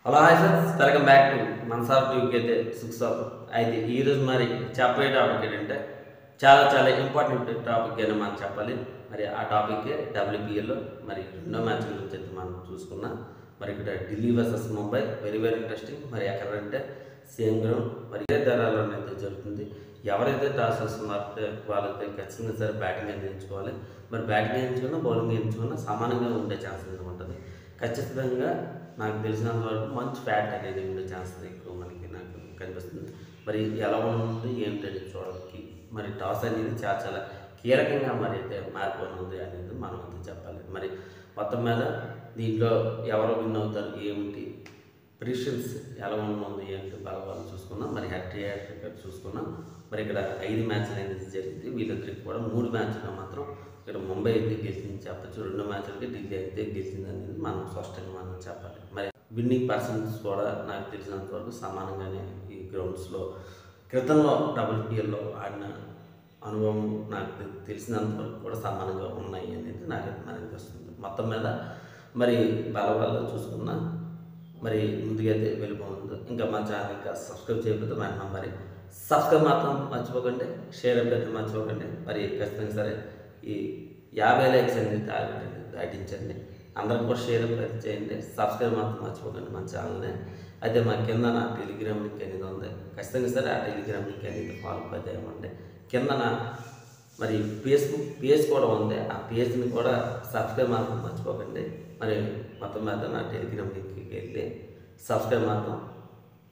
Hello hi friends, welcome back to Mansar టీవీకి అయితే సుఖసాబ్. అయితే ఈరోజు మరి చెప్పే టాపిక్ ఏంటంటే చాలా ఇంపార్టెంట్ టాపిక్ అని మనం చెప్పాలి. మరి ఆ టాపిక్ డబ్ల్యూపీఎల్లో మరి రెండో మ్యాచ్ గురించి అయితే మనం చూసుకున్నాం. మరి ఇక్కడ Delhi versus Mumbai very interesting. మరి ఎక్కడంటే సేమ్ గ్రౌండ్, మరి ఇదే ధరలో అయితే జరుగుతుంది. ఎవరైతే టాస్ వస్తున్నారో వాళ్ళైతే ఖచ్చితంగా సరే బ్యాటింగ్ అనేది ఎంచుకోవాలి. మరి బ్యాటింగ్ ఎంచుకున్నా బౌలింగ్ ఎంచుకున్నా సమానంగా ఉండే ఛాన్స్ అనేది ఉంటుంది. ఖచ్చితంగా నాకు తెలిసినంత వరకు మంచి ఫ్యాట్ అనేది ఉండే ఛాన్స్ ఎక్కువ మనకి నాకు కనిపిస్తుంది. మరి ఎలా ఉంది ఏంటనేది చూడడానికి మరి టాస్ అనేది చాలా కీలకంగా మరి అయితే మారిపోనుంది అనేది మనం అయితే చెప్పాలి. మరి మొత్తం మీద దీంట్లో ఎవరు విన్ అవుతారు ఏమిటి ప్రిడిక్షన్స్ ఎలా ఉంది ఏంటి బలవాళ్ళు చూసుకున్నాం. మరి హ్యాట్రిక్ చూసుకున్నాం. మరి ఇక్కడ 5 మ్యాచ్లు అనేది జరిగింది. వీళ్ళిద్దరికి కూడా 3 మ్యాచ్లో మాత్రం ఇక్కడ ముంబై అయితే గెలిచింది చెప్పచ్చు. 2 మ్యాచ్లకి ఢిల్లీ అయితే గెలిచింది అనేది మనం స్పష్టంగా మనం చెప్పాలి. మరి విన్నింగ్ పర్సెంటేజ్ కూడా నాకు తెలిసినంత వరకు సమానంగానే ఈ గ్రౌండ్స్లో క్రితంలో డబ్ల్యూపీఎల్లో ఆడిన అనుభవం నాకు తెలిసినంత వరకు కూడా సమానంగా ఉన్నాయి అనేది నాకైతే మరి అనిపిస్తుంది. మొత్తం మీద మరి బలవాళ్ళు చూసుకున్నా మరి ముందుకైతే వెళ్ళిపోతుంది. ఇంకా మా ఛానల్ ఇంకా సబ్స్క్రైబ్ చేయకపోతే వెంటనే మరి సబ్స్క్రైబ్ మాత్రం మర్చిపోకండి, షేర్ అయితే మర్చిపోకండి. మరి ఖచ్చితంగా సరే ఈ 50 లైక్స్ అనేది టార్గెట్ దాటించండి. అందరం కూడా షేర్ అయితే చేయండి, సబ్స్క్రైబ్ మాత్రం మర్చిపోకండి మన ఛానల్ని. అయితే మా కింద నా టెలిగ్రామ్ లింక్ అనేది ఉంది. ఖచ్చితంగా సరే ఆ టెలిగ్రామ్ లింక్ అనేది ఫాలో అయితే ఇవ్వండి. కింద మరి ఫేస్బుక్ పేజ్ కూడా ఉంది. ఆ పేజ్ని కూడా సబ్స్క్రైబ్ మాత్రం మర్చిపోకండి. మరి మొత్తం మీద నా టెలిగ్రామ్ లింక్కి వెళ్ళి సబ్స్క్రైబ్ మాత్రం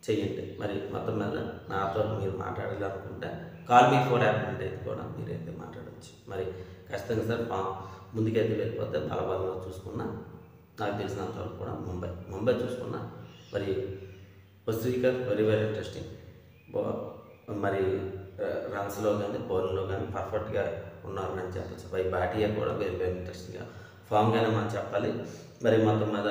చేయండి. మరి మొత్తం మీద నాతో మీరు మాట్లాడాలనుకుంటే కాల్ మీ ఫోర్ యాప్ అంటే కూడా మీరైతే మాట్లాడవచ్చు. మరి ఖచ్చితంగా సార్ ముందుకైతే వెళ్ళిపోతే బలబలంగా చూసుకున్నా నాకు తెలిసినంత వరకు కూడా ముంబై చూసుకున్నా. మరి శ్రీకర్ వెరీ ఇంట్రెస్టింగ్. మరి రన్స్లో కానీ బౌలింగ్లో కానీ పర్ఫెక్ట్గా ఉన్నారు అని చెప్పచ్చు. బై బాటియా కూడా వెరీ ఇంట్రెస్టింగ్గా ఫామ్గానే మనం చెప్పాలి. మరి మొత్తం మీద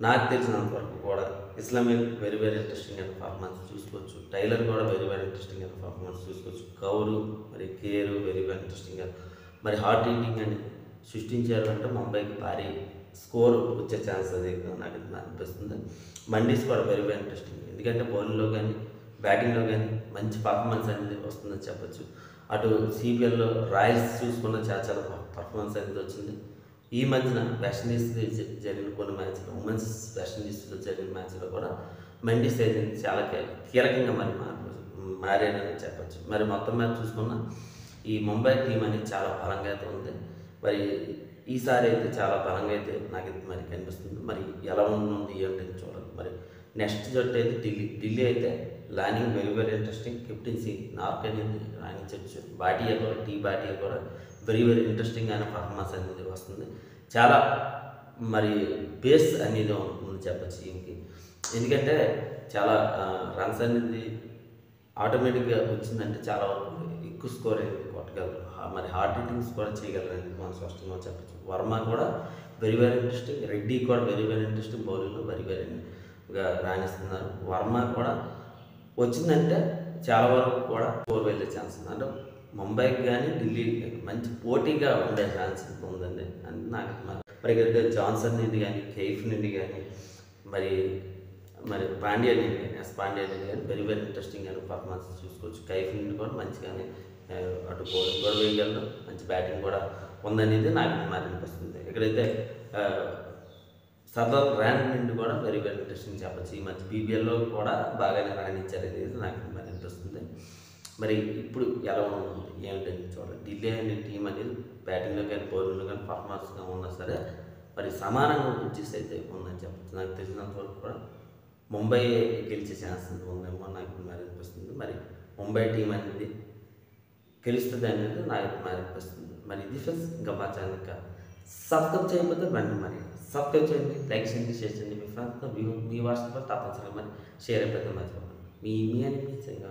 నాకు తెలిసినంత వరకు కూడా ఇస్లామిక్ వెరీ ఇంట్రెస్టింగ్ అయిన పర్ఫార్మెన్స్ చూసుకోవచ్చు. టైలర్ కూడా వెరీ ఇంట్రెస్టింగ్ అయిన పర్ఫార్మెన్స్ చూసుకోవచ్చు. కౌరు మరి కేరు వెరీ ఇంట్రెస్టింగ్గా మరి హార్ట్ హీటింగ్ అని సృష్టించారు అంటే ముంబైకి భారీ స్కోర్ వచ్చే ఛాన్స్ అది నాకు అనిపిస్తుంది. మండీస్ కూడా వెరీ ఇంట్రెస్టింగ్, ఎందుకంటే బౌలింగ్లో కానీ బ్యాటింగ్లో కానీ మంచి పర్ఫార్మెన్స్ అనేది వస్తుందని చెప్పచ్చు. అటు సిపిఎల్లో రాయల్స్ చూసుకున్న చాలా పర్ఫార్మెన్స్ అనేది వచ్చింది. ఈ మధ్యన వెస్టిండీస్ జరిగిన కొన్ని మ్యాచ్లు, ఉమెన్స్ వెస్టిండీస్లో జరిగిన మ్యాచ్లో కూడా మండీస్ అయితే చాలా కీలకంగా మరి మారారని చెప్పచ్చు. మరి మొత్తం మీద చూసుకున్న ఈ ముంబై టీం అనేది చాలా బలంగా అయితే ఉంది. మరి ఈసారి అయితే చాలా బలంగా అయితే నాకైతే మరి కనిపిస్తుంది. మరి ఎలా ఉంది ఏంటని చూడాలి. మరి నెక్స్ట్ జట్టు అయితే ఢిల్లీ అయితే లానింగ్ వెరీ ఇంట్రెస్టింగ్. కెప్టెన్సీ నార్క్ అనేది రాణించవచ్చు. బాటియా కూడా వెరీ ఇంట్రెస్టింగ్ అయిన పర్ఫార్మెన్స్ అనేది వస్తుంది. చాలా మరి బేస్ అనేది ఉంది చెప్పచ్చు దీనికి, ఎందుకంటే చాలా రన్స్ అనేది ఆటోమేటిక్గా వచ్చిందంటే చాలా వరకు ఎక్కువ స్కోర్ అనేది కొట్టగలరు. మరి హార్డ్ హిట్టింగ్స్ కూడా చేయగలరు అనేది మనం స్పష్టంగా చెప్పచ్చు. వర్మ కూడా వెరీ ఇంట్రెస్టింగ్. రెడ్డి కూడా వెరీ ఇంట్రెస్టింగ్ బౌలింగ్లో వెరీగా రాణిస్తున్నారు. వర్మ కూడా వచ్చిందంటే చాలా వరకు కూడా స్కోర్ వెళ్ళే ఛాన్స్ ఉంది. అంటే ముంబైకి కానీ ఢిల్లీ మంచి పోటీగా ఉండే ఛాన్స్ ఉందండి అని నాకు మరి ఇక్కడ జాన్సన్ నుండి కానీ కేఫ్ నుండి కానీ మరి పాండ్యా నుండి కానీ వెరీ ఇంట్రెస్టింగ్ అని పర్ఫార్మెన్స్ చూసుకోవచ్చు. కైఫ్ నుండి కూడా మంచిగానే అటు బౌలింగ్ కూడా వేయగలరు, మంచి బ్యాటింగ్ కూడా ఉందనేది నాకు మరి అనిపిస్తుంది. ఇక్కడైతే సదర్ ర్యాన్ నుండి కూడా వెరీ ఇంట్రెస్టింగ్ చెప్పచ్చు. ఈ మధ్య బీబీఎల్లో కూడా బాగానే రాణించారు అనేది నాకు మరి అనిపిస్తుంది. మరి ఇప్పుడు ఎలా ఉంది ఏమిటని చూడాలి. ఢిల్లీ అనే టీం అనేది బ్యాటింగ్లో కానీ బౌలింగ్లో కానీ పర్ఫార్మెన్స్గా ఉన్నా సరే మరి సమానంగా వచ్చేసి అయితే ఉందని చెప్పచ్చు. నాకు తెలిసినంత వరకు కూడా ముంబై గెలిచే ఛాన్స్ ఉందేమో నాకు మరి అనిపిస్తుంది. మరి ముంబై టీం అనేది గెలుస్తుంది అనేది నాకు మరి అనిపిస్తుంది. మరి ఇది ఫ్రెండ్స్, ఇంకా మా ఛానల్ ఇంకా సబ్స్క్రైబ్ చేయకపోతే మరి సబ్స్క్రైబ్ చేయండి, లైక్ చేయండి, షేర్ చేయండి. మీ ఫ్రెండ్స్తో మీ వాట్సాప్లో తప్పనిసరిగా మరి షేర్ అయిపోతే మర్చిపోకండి. మీ అనిపించింది